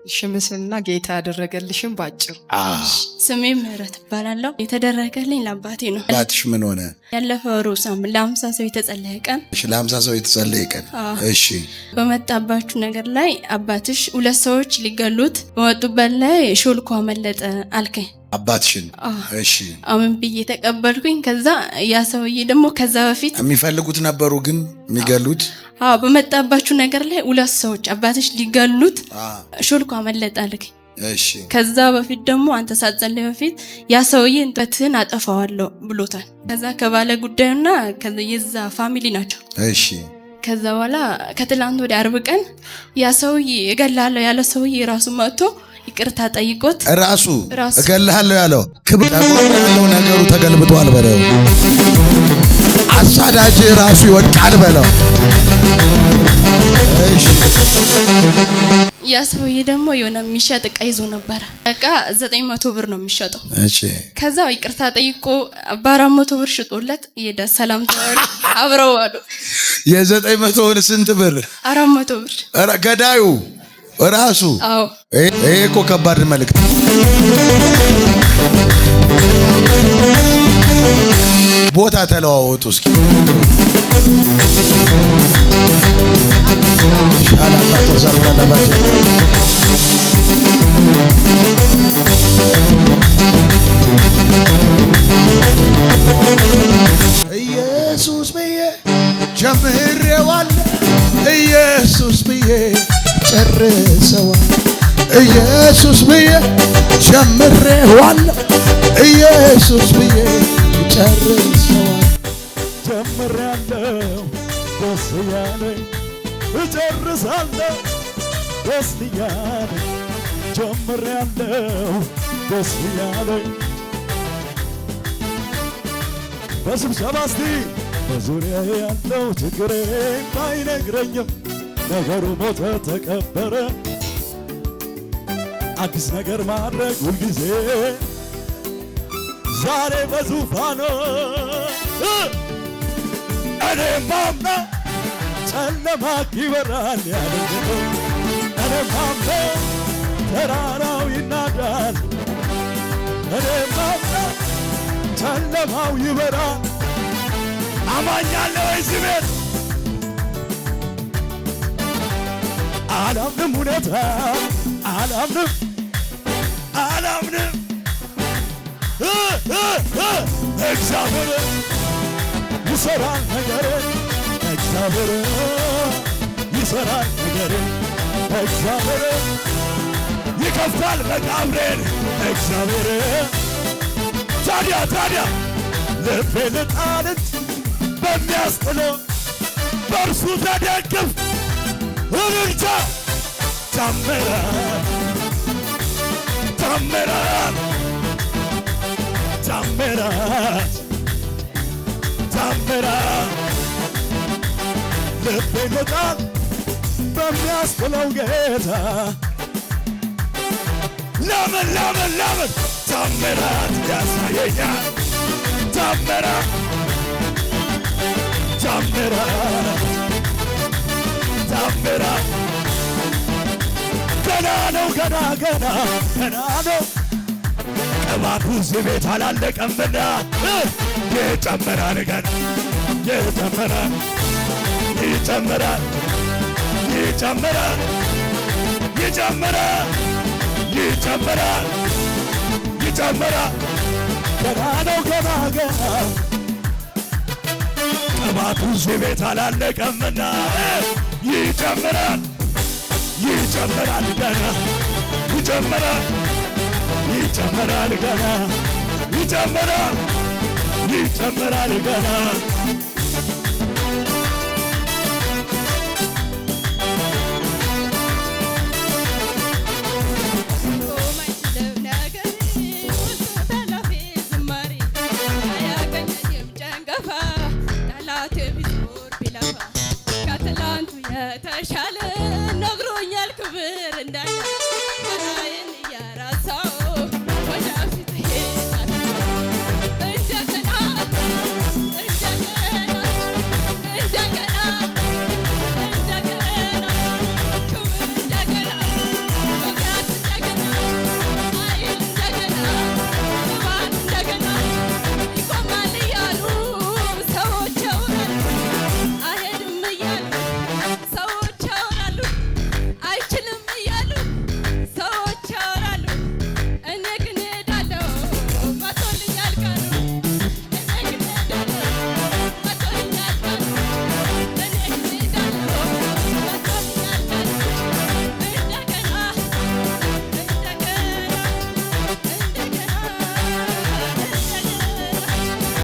ሽምስልና ጌታ ያደረገልሽም ባጭሩ። ስሜ ምህረት እባላለሁ። የተደረገልኝ ለአባቴ ነው። አባትሽ ምን ሆነ? ያለፈው ሩብ ሳምንት ለ50 ሰው የተጸለየ ቀን። እሺ፣ ለ50 ሰው የተጸለየ ቀን። እሺ፣ በመጣባችሁ ነገር ላይ አባትሽ 2 ሰዎች ሊገሉት በወጡበት ላይ ሾልኮ አመለጠ አልከኝ አባትሽን። እሺ፣ አሜን ብዬ ተቀበልኩኝ። ከዛ ያ ሰውዬ ደግሞ ከዛ በፊት የሚፈልጉት ነበሩ ግን የሚገሉት። በመጣባችሁ ነገር ላይ 2 ሰዎች አባትሽ ሊገሉት ሾልኮ አመለጠ አልከኝ። እሺ፣ ከዛ በፊት ደግሞ አንተ ሳትጸልይ በፊት ያ ሰውዬ እንበትህን አጠፋዋለሁ ብሎታል። ከዛ ከባለ ጉዳዩና የዛ ፋሚሊ ናቸው። እሺ፣ ከዛ በኋላ ከትላንት ወደ አርብ ቀን ያ ሰውዬ እገላለሁ ያለ ሰውዬ ራሱ መጥቶ ይቅርታ ጠይቆት ራሱ እገላለሁ ያለው ክብር ያለው ነገሩ ተገልብጧል በለው። አሳዳጅ ራሱ ይወድቃል በለው። እሺ፣ ያ ሰውዬ ደግሞ የሆነ የሚሸጥ እቃ ይዞ ነበር። እቃ 900 ብር ነው የሚሸጠው። እሺ፣ ከዛ ይቅርታ ጠይቆ በ400 ብር ሽጦለት የደ ሰላም ተወር አብረው አሉ። የ900 ስንት ብር? 400 ብር። ኧረ ገዳዩ ራሱ። አዎ፣ ይሄ እኮ ከባድ መልእክት። ቦታ ተለዋወጡ እስኪ። ኢየሱስ ብዬ ጀምሬዋለሁ፣ ኢየሱስ ብዬ ጨርሰዋል። ኢየሱስ ብዬ ጀምሬዋለሁ፣ ኢየሱስ ብዬ ጨርሰዋል። ጀምሬያለሁ ደስ እያለኝ እጨርሳለሁ ደስ እያለኝ ጀምሬያለሁ ደስ እያለኝ። በስብሰባ እስቲ በዙሪያዬ ያለው ችግሬ አይነግረኝም። ነገሩ ሞተ ተቀበረ። አዲስ ነገር ማድረግ ሁልጊዜ ዛሬ በዙፋኑ እኔ ማምነው ጨለማ ይበራል ያደረገው። እኔ ማምነው ተራራው ይናዳል። እኔ ማምነው ጨለማው ይበራል። አማኛለሁ እዚህ ቤት አላምንም፣ እውነታ አላምንም፣ አላምንም። እግዚአብሔር ይሰራል ነገር፣ እግዚአብሔር ይሰራል ነገር፣ እግዚአብሔር ይከፍታል መቃብሬን እግዚአብሔር። ታዲያ ልቤ ልጣልት በሚያስጥለው በእርሱ ተደግፍ እርምጃ ታምራት ታምራት ታምራት ታምራት ልቤ ልጣል በሚያስጥለው ጌታ ለምን ታምራት ያሳየኛል። ታምራት ታምራት ታምራት ገና ነው ገና ነው። ቅባቱ እዚህ ቤት አላለቀምና ይጨምራል ገና ይጨምራል ይጨምራል ይጨምራል ይጨምራል ይጨምራል ይጨምራል። ገና ነው ገና ቅባቱ እዚህ ቤት አላለቀምና ይጨምራል ይጨምራል ገና ይጨምራል ይጨምራል ገና ይጨምራል ይጨምራል ገና